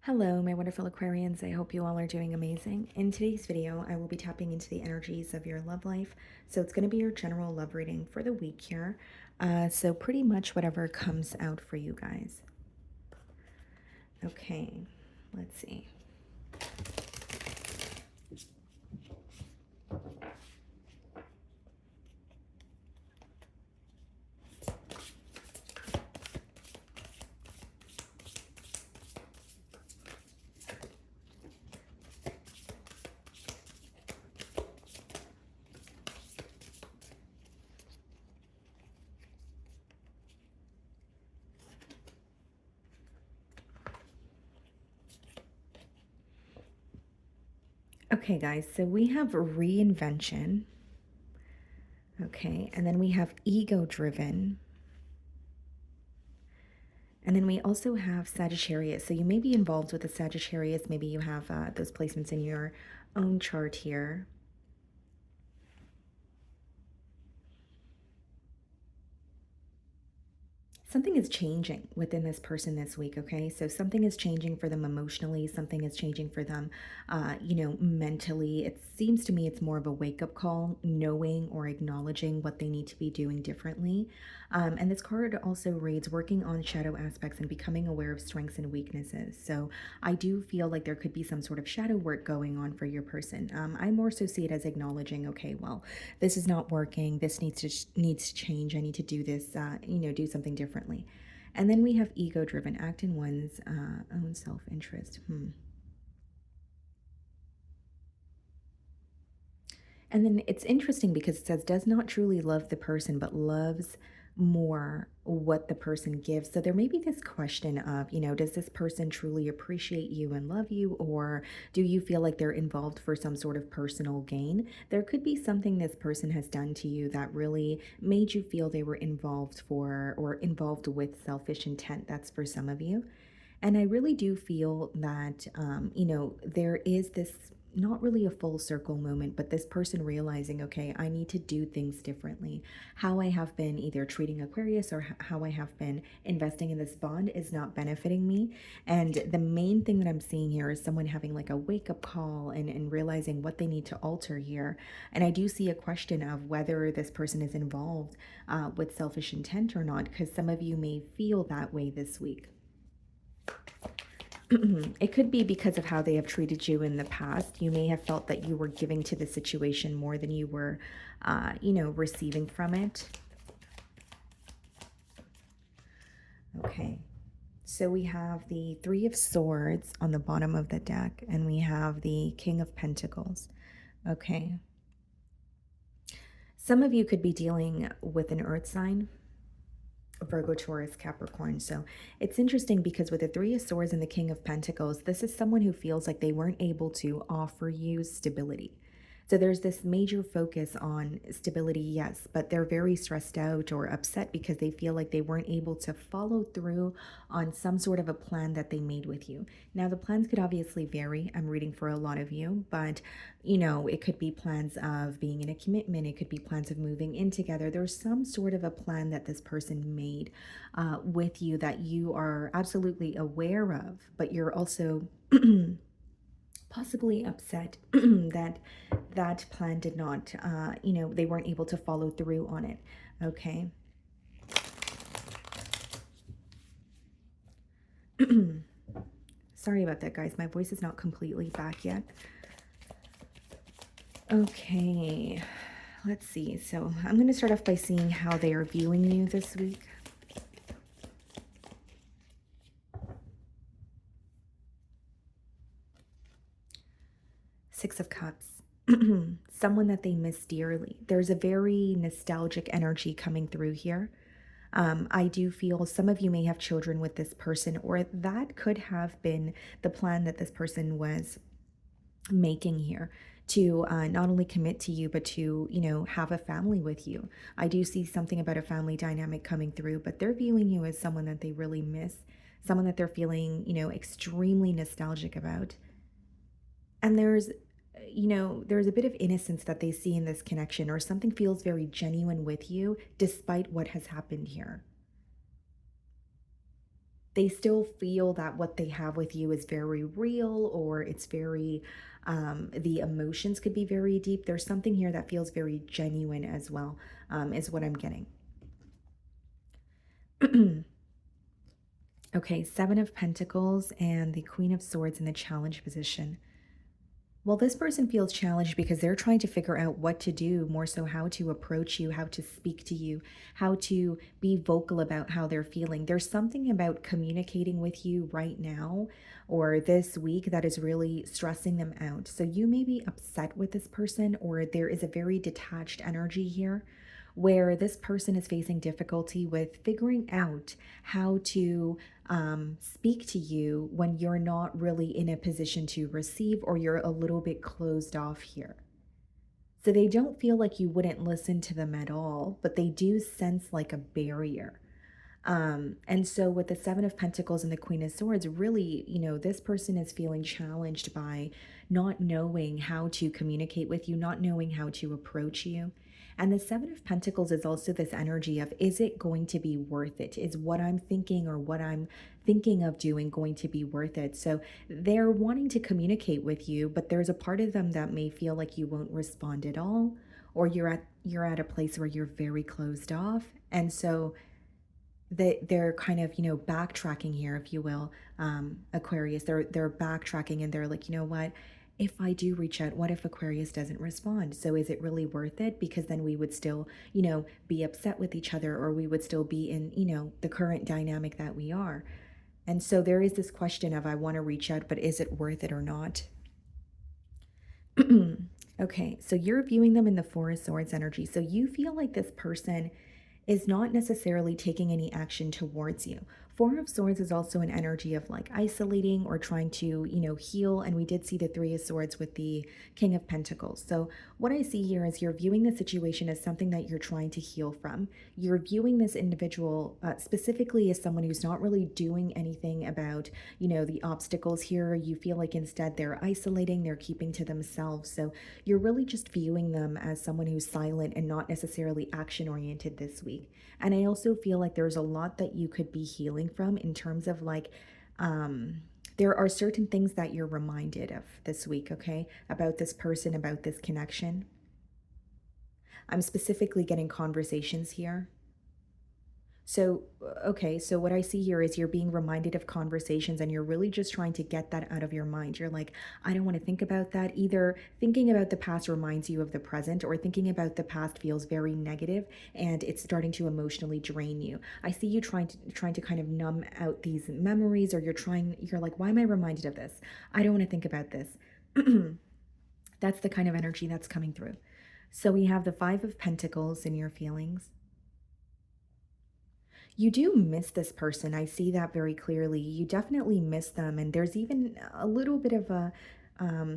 Hello, my wonderful Aquarians. I hope you all are doing amazing. In today's video, I will be tapping into the energies of your love life. So it's going to be your general love reading for the week here. So pretty much whatever comes out for you guys. Okay, let's see. Okay, guys, so we have reinvention. Okay, and then we have ego driven. And then we also have Sagittarius. So you may be involved with the Sagittarius. Maybe you have those placements in your own chart here. Something is changing within this person this week, okay? So something is changing for them emotionally, something is changing for them, mentally. It seems to me it's more of a wake-up call, knowing or acknowledging what they need to be doing differently. And this card also reads working on shadow aspects and becoming aware of strengths and weaknesses. So I do feel like there could be some sort of shadow work going on for your person. I more so see it as acknowledging, okay, well, this is not working. This needs to change. I need to do this. Do something differently. And then we have ego-driven, act in one's own self-interest. And then it's interesting because it says does not truly love the person, but loves more what the person gives. So there may be this question of, does this person truly appreciate you and love you, or do you feel like they're involved for some sort of personal gain? There could be something this person has done to you that really made you feel they were involved for or involved with selfish intent. That's for some of you. And I really do feel that, there is this not really a full circle moment, but this person realizing, okay, I need to do things differently. How I have been either treating Aquarius or how I have been investing in this bond is not benefiting me. And the main thing that I'm seeing here is someone having like a wake up call and realizing what they need to alter here. And I do see a question of whether this person is involved with selfish intent or not, because some of you may feel that way this week. It could be because of how they have treated you in the past. You may have felt that you were giving to the situation more than you were, receiving from it. Okay. So we have the Three of Swords on the bottom of the deck, and we have the King of Pentacles. Okay. Some of you could be dealing with an earth sign. Virgo, Taurus, Capricorn. So it's interesting because with the Three of Swords and the King of Pentacles, this is someone who feels like they weren't able to offer you stability. So there's this major focus on stability, yes, but they're very stressed out or upset because they feel like they weren't able to follow through on some sort of a plan that they made with you. Now, the plans could obviously vary. I'm reading for a lot of you, but it could be plans of being in a commitment. It could be plans of moving in together. There's some sort of a plan that this person made with you that you are absolutely aware of, but you're also possibly upset that that plan did not, they weren't able to follow through on it. Okay. Sorry about that, guys. My voice is not completely back yet. Okay, let's see. So I'm going to start off by seeing how they are viewing you this week. Six of Cups. Someone that they miss dearly. There's a very nostalgic energy coming through here. I do feel some of you may have children with this person, or that could have been the plan that this person was making here to not only commit to you, but to, have a family with you. I do see something about a family dynamic coming through, but they're viewing you as someone that they really miss, someone that they're feeling, extremely nostalgic about. And there's a bit of innocence that they see in this connection, or something feels very genuine with you despite what has happened here. they still feel that what they have with you is very real, or it's very, the emotions could be very deep. There's something here that feels very genuine as well, is what I'm getting. Okay, Seven of Pentacles and the Queen of Swords in the challenge position. Well, this person feels challenged because they're trying to figure out what to do, more so how to approach you, how to speak to you, how to be vocal about how they're feeling. There's something about communicating with you right now or this week that is really stressing them out. So you may be upset with this person, or there is a very detached energy here where this person is facing difficulty with figuring out how to speak to you when you're not really in a position to receive, or you're a little bit closed off here. So they don't feel like you wouldn't listen to them at all, but they do sense like a barrier. And so with the Seven of Pentacles and the Queen of Swords, really, this person is feeling challenged by not knowing how to communicate with you, not knowing how to approach you. And the Seven of Pentacles is also this energy of, is it going to be worth it? Is what I'm thinking or what I'm thinking of doing going to be worth it? So they're wanting to communicate with you, but there's a part of them that may feel like you won't respond at all, or you're at a place where you're very closed off. And so they're kind of, backtracking here, if you will, Aquarius. They're backtracking, and they're like, you know what? If I do reach out, what if Aquarius doesn't respond? So is it really worth it? Because then we would still, be upset with each other, or we would still be in, the current dynamic that we are. And so there is this question of, I want to reach out, but is it worth it or not? Okay, so you're viewing them in the Four of Swords energy. So you feel like this person is not necessarily taking any action towards you. Four of Swords is also an energy of like isolating or trying to, heal. And we did see the Three of Swords with the King of Pentacles. So what I see here is you're viewing the situation as something that you're trying to heal from. You're viewing this individual specifically as someone who's not really doing anything about, the obstacles here. You feel like instead they're isolating, they're keeping to themselves. So you're really just viewing them as someone who's silent and not necessarily action oriented this week. And I also feel like there's a lot that you could be healing from in terms of like, there are certain things that you're reminded of this week, okay, about this person, about this connection. I'm specifically getting conversations here. So, okay, so what I see here is you're being reminded of conversations, and you're really just trying to get that out of your mind. You're like, I don't want to think about that. Either thinking about the past reminds you of the present, or thinking about the past feels very negative and it's starting to emotionally drain you. I see you trying to kind of numb out these memories, or you're like, why am I reminded of this? I don't want to think about this. That's the kind of energy that's coming through. So we have the Five of Pentacles in your feelings. You do miss this person. I see that very clearly. You definitely miss them. And there's even a little bit of a,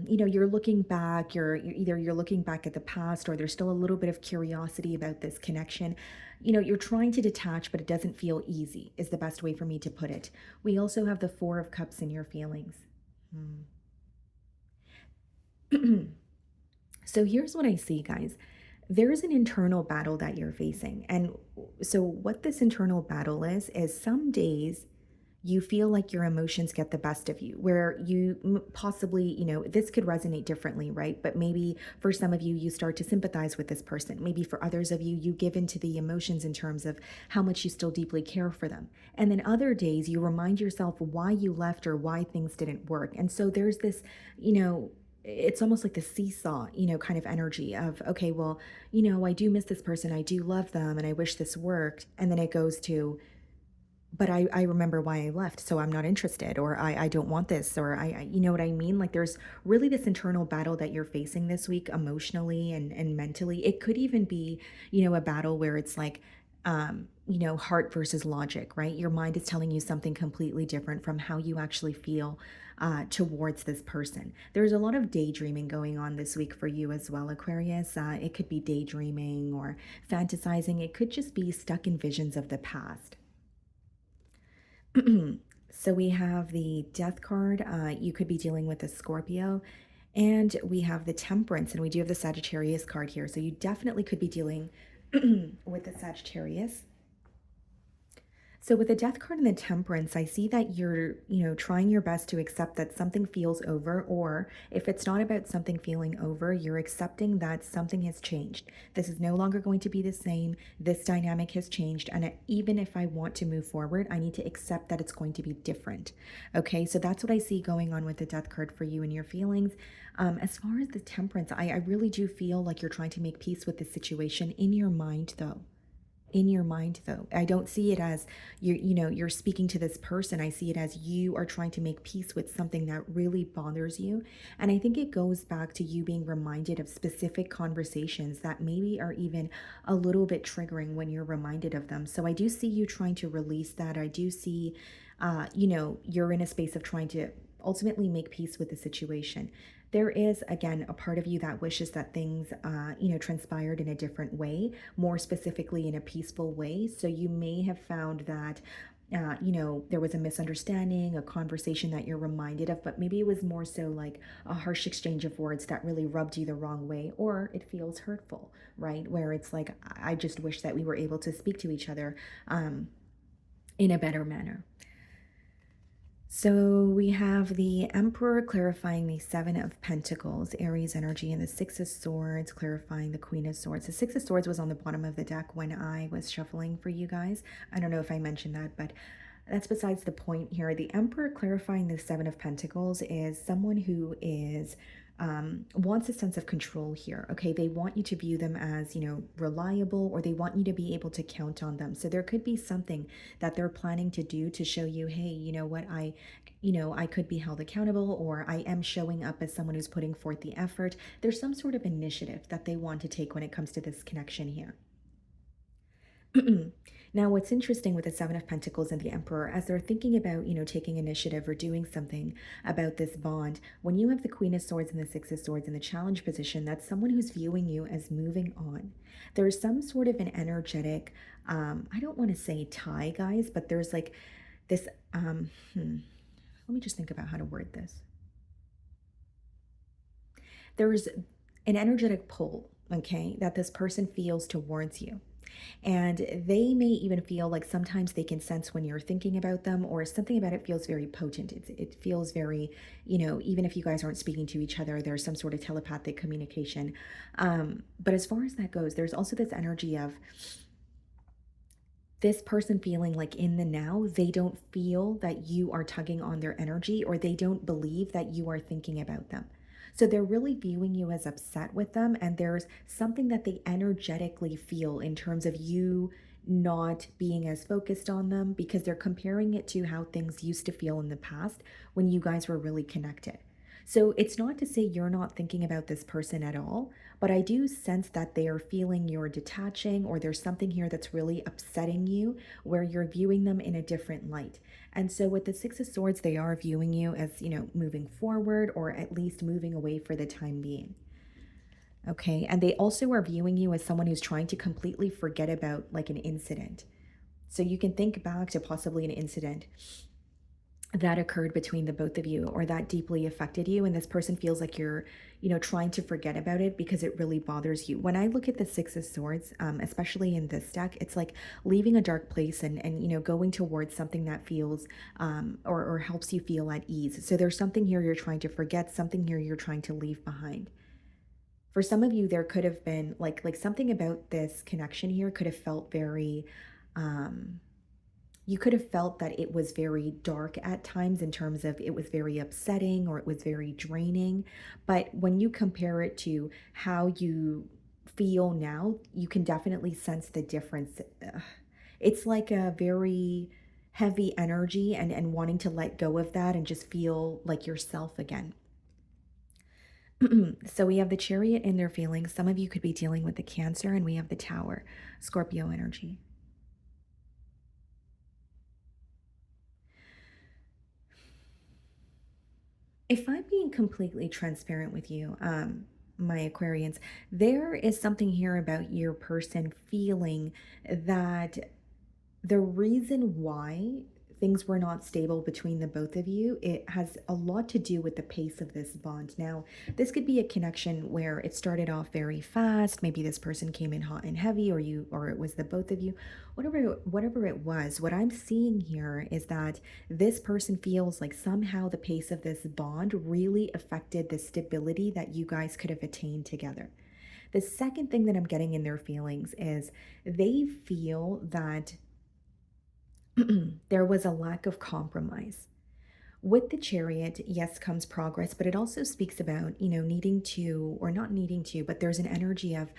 you're looking back, you're looking back at the past, or there's still a little bit of curiosity about this connection. You're trying to detach, but it doesn't feel easy, is the best way for me to put it. We also have the Four of Cups in your feelings. So here's what I see, guys. There's an internal battle that you're facing. And so, what this internal battle is some days you feel like your emotions get the best of you, where you possibly, this could resonate differently, right? But maybe for some of you, you start to sympathize with this person. Maybe for others of you, you give into the emotions in terms of how much you still deeply care for them. And then other days, you remind yourself why you left or why things didn't work. And so, there's this, it's almost like the seesaw, kind of energy of, okay, well, I do miss this person. I do love them and I wish this worked. And then it goes to, but I remember why I left, so I'm not interested, or I don't want this, or you know what I mean? Like there's really this internal battle that you're facing this week emotionally and mentally. It could even be, a battle where it's like, heart versus logic, right? Your mind is telling you something completely different from how you actually feel towards this person. There's a lot of daydreaming going on this week for you as well, Aquarius. It could be daydreaming or fantasizing. It could just be stuck in visions of the past. So we have the Death card. You could be dealing with a Scorpio. And we have the Temperance, and we do have the Sagittarius card here. So you definitely could be dealing with the Sagittarius. So with the death card and the temperance, I see that you're, trying your best to accept that something feels over, or if it's not about something feeling over, you're accepting that something has changed. This is no longer going to be the same. This dynamic has changed. And even if I want to move forward, I need to accept that it's going to be different. Okay. So that's what I see going on with the death card for you and your feelings. As far as the temperance, I really do feel like you're trying to make peace with the situation in your mind, though. In your mind, though, I don't see it as you're speaking to this person. I see it as you are trying to make peace with something that really bothers you. And I think it goes back to you being reminded of specific conversations that maybe are even a little bit triggering when you're reminded of them. So I do see you trying to release that. I do see you're in a space of trying to ultimately make peace with the situation. There is, again, a part of you that wishes that things transpired in a different way, more specifically in a peaceful way. So you may have found that there was a misunderstanding, a conversation that you're reminded of, but maybe it was more so like a harsh exchange of words that really rubbed you the wrong way, or it feels hurtful, right? Where it's like, I just wish that we were able to speak to each other in a better manner. So we have the Emperor clarifying the Seven of Pentacles, Aries energy, and the Six of Swords clarifying the Queen of Swords. The Six of Swords was on the bottom of the deck when I was shuffling for you guys. I don't know if I mentioned that, but that's besides the point here. The Emperor clarifying the Seven of Pentacles is someone who is wants a sense of control here. Okay, they want you to view them as, reliable, or they want you to be able to count on them. So there could be something that they're planning to do to show you, hey, you know what, I could be held accountable, or I am showing up as someone who's putting forth the effort. There's some sort of initiative that they want to take when it comes to this connection here. Now, what's interesting with the Seven of Pentacles and the Emperor, as they're thinking about, taking initiative or doing something about this bond, when you have the Queen of Swords and the Six of Swords in the challenge position, that's someone who's viewing you as moving on. There's some sort of an energetic, I don't want to say tie, guys, but there's like this, let me just think about how to word this. There's an energetic pull, okay, that this person feels towards you. And they may even feel like sometimes they can sense when you're thinking about them, or something about it feels very potent. It feels very, even if you guys aren't speaking to each other, there's some sort of telepathic communication. But as far as that goes, there's also this energy of this person feeling like in the now, they don't feel that you are tugging on their energy, or they don't believe that you are thinking about them. So they're really viewing you as upset with them. And there's something that they energetically feel in terms of you not being as focused on them, because they're comparing it to how things used to feel in the past when you guys were really connected. So it's not to say you're not thinking about this person at all, but I do sense that they are feeling you're detaching, or there's something here that's really upsetting you where you're viewing them in a different light. And so with the Six of Swords, they are viewing you as, moving forward, or at least moving away for the time being. Okay. And they also are viewing you as someone who's trying to completely forget about like an incident. So you can think back to possibly an incident that occurred between the both of you, or that deeply affected you, and this person feels like you're trying to forget about it because it really bothers you. When I look at the Six of Swords, especially in this deck, it's like leaving a dark place and going towards something that feels or helps you feel at ease. So there's something here you're trying to forget, something here you're trying to leave behind. For some of you, there could have been like something about this connection here could have felt very you could have felt that it was very dark at times, in terms of it was very upsetting, or it was very draining. But when you compare it to how you feel now, you can definitely sense the difference. It's like a very heavy energy, and wanting to let go of that and just feel like yourself again. So we have the Chariot in their feelings. Some of you could be dealing with the Cancer, and we have the Tower, Scorpio energy. If I'm being completely transparent with you, my Aquarians, there is something here about your person feeling that the reason why things were not stable between the both of you, it has a lot to do with the pace of this bond. Now, this could be a connection where it started off very fast. Maybe this person came in hot and heavy, or or it was the both of you. Whatever it was, what I'm seeing here is that this person feels like somehow the pace of this bond really affected the stability that you guys could have attained together. The second thing that I'm getting in their feelings is they feel that there was a lack of compromise. With the chariot, yes, comes progress, but it also speaks about, needing to, or not needing to, but there's an energy of,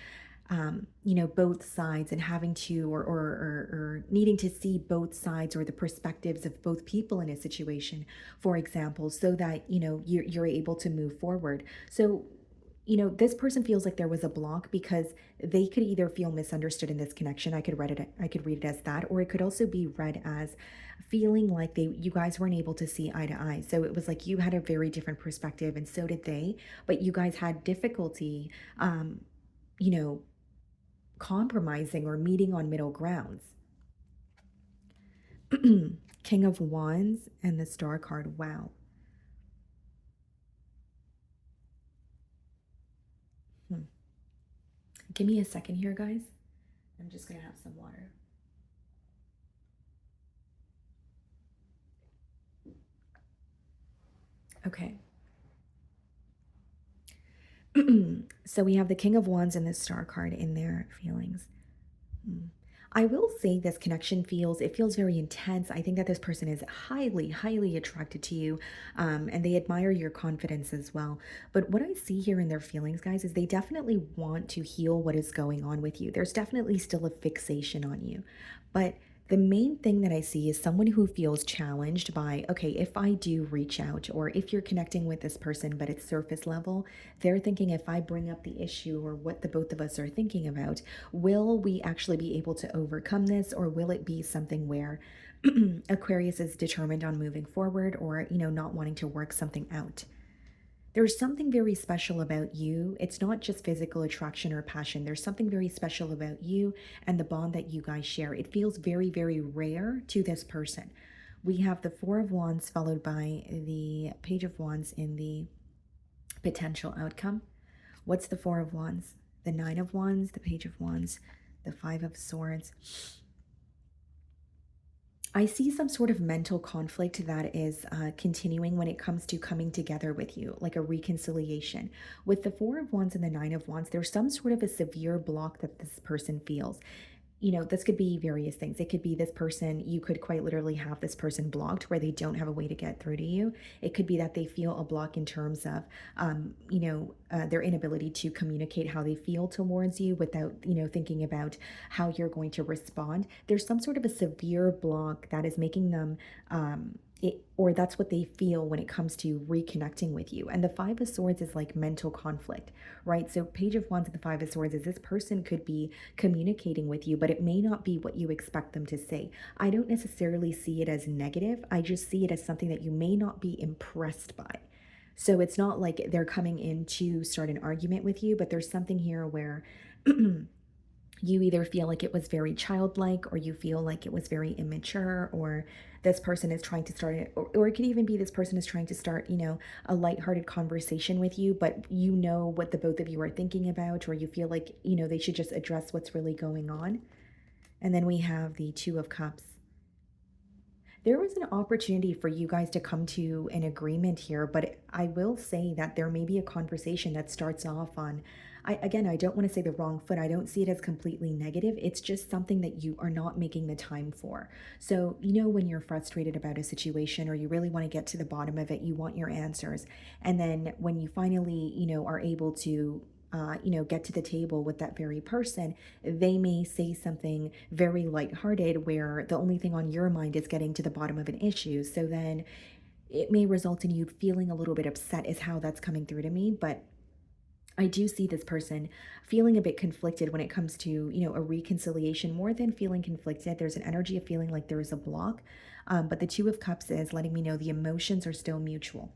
both sides and having to, or needing to see both sides or the perspectives of both people in a situation, for example, so that, you're able to move forward. So, this person feels like there was a block because they could either feel misunderstood in this connection. I could read it as that, or it could also be read as feeling like you guys weren't able to see eye to eye. So it was like you had a very different perspective and so did they, but you guys had difficulty you know, compromising or meeting on middle grounds. King of Wands and the Star card. Wow. Hmm. Give me a second here, guys. I'm just going to have some water. Okay. So we have the King of Wands and the Star card in their feelings. Hmm. I will say this connection it feels very intense. I think that this person is highly, highly attracted to you, and they admire your confidence as well. But what I see here in their feelings, guys, is they definitely want to heal what is going on with you. There's definitely still a fixation on you. But the main thing that I see is someone who feels challenged by, okay, if I do reach out, or if you're connecting with this person, but it's surface level, they're thinking if I bring up the issue or what the both of us are thinking about, will we actually be able to overcome this, or will it be something where Aquarius is determined on moving forward, or, not wanting to work something out? There's something very special about you. It's not just physical attraction or passion. There's something very special about you and the bond that you guys share. It feels very, very rare to this person. We have the Four of Wands followed by the Page of Wands in the potential outcome. What's the Four of Wands? The Nine of Wands, the Page of Wands, the Five of Swords. I see some sort of mental conflict that is continuing when it comes to coming together with you, like a reconciliation. With the Four of Wands and the Nine of Wands, there's some sort of a severe block that this person feels. This could be various things. It could be this person, you could quite literally have this person blocked where they don't have a way to get through to you. It could be that they feel a block in terms of, their inability to communicate how they feel towards you without, thinking about how you're going to respond. There's some sort of a severe block that is making them, or that's what they feel when it comes to reconnecting with you. And the Five of Swords is like mental conflict, right? So Page of Wands and the Five of Swords is this person could be communicating with you, but it may not be what you expect them to say. I don't necessarily see it as negative. I just see it as something that you may not be impressed by. So it's not like they're coming in to start an argument with you, but there's something here where you either feel like it was very childlike, or you feel like it was very immature, or this person is trying to start it, or it could even be this person is trying to start, a lighthearted conversation with you, but you know what the both of you are thinking about, or you feel like, they should just address what's really going on. And then we have the Two of Cups. There was an opportunity for you guys to come to an agreement here, but I will say that there may be a conversation that starts off on, I don't want to say the wrong foot. I don't see it as completely negative. It's just something that you are not making the time for. So, when you're frustrated about a situation or you really want to get to the bottom of it, you want your answers. And then when you finally, are able to get to the table with that very person, they may say something very lighthearted where the only thing on your mind is getting to the bottom of an issue. So then it may result in you feeling a little bit upset, is how that's coming through to me. But I do see this person feeling a bit conflicted when it comes to, a reconciliation. More than feeling conflicted, there's an energy of feeling like there is a block. But the Two of Cups is letting me know the emotions are still mutual.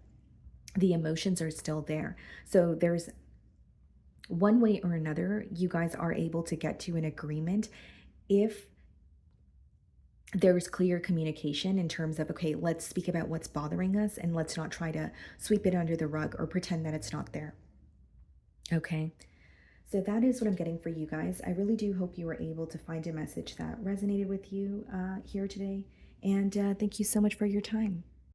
The emotions are still there. So there's one way or another, you guys are able to get to an agreement if there's clear communication in terms of, okay, let's speak about what's bothering us and let's not try to sweep it under the rug or pretend that it's not there. Okay. So that is what I'm getting for you guys. I really do hope you were able to find a message that resonated with you here today. And thank you so much for your time.